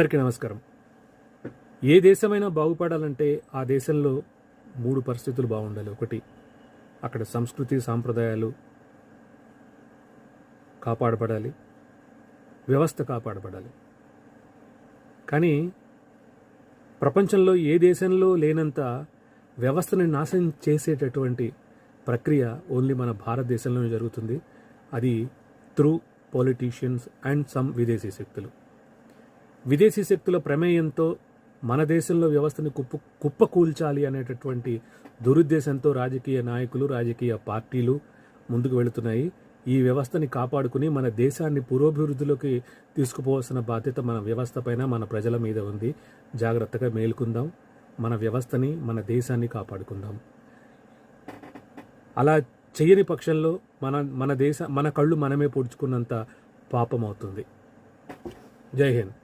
అందరికీ నమస్కారం. ఏ దేశమైనా బాగుపడాలంటే ఆ దేశంలో 3 పరిస్థితులు బాగుండాలి. ఒకటి, అక్కడ సంస్కృతి సాంప్రదాయాలు కాపాడబడాలి, వ్యవస్థ కాపాడబడాలి. కానీ ప్రపంచంలో ఏ దేశంలో లేనంత వ్యవస్థని నాశనం చేసేటటువంటి ప్రక్రియ ఓన్లీ మన భారతదేశంలోనే జరుగుతుంది. అది త్రూ పొలిటీషియన్స్ అండ్ సమ్ విదేశీ శక్తుల ప్రమేయంతో మన దేశంలో వ్యవస్థని కుప్పకూల్చాలి అనేటటువంటి దురుద్దేశంతో రాజకీయ నాయకులు, రాజకీయ పార్టీలు ముందుకు వెళుతున్నాయి. ఈ వ్యవస్థని కాపాడుకుని మన దేశాన్ని పురోభివృద్ధిలోకి తీసుకుపోవాల్సిన బాధ్యత మన వ్యవస్థ పైన, మన ప్రజల మీద ఉంది. జాగ్రత్తగా మేల్కొందాం, మన వ్యవస్థని, మన దేశాన్ని కాపాడుకుందాం. అలా చేయని పక్షంలో మన కళ్ళు మనమే పొడుచుకున్నంత పాపం అవుతుంది. జై హింద్.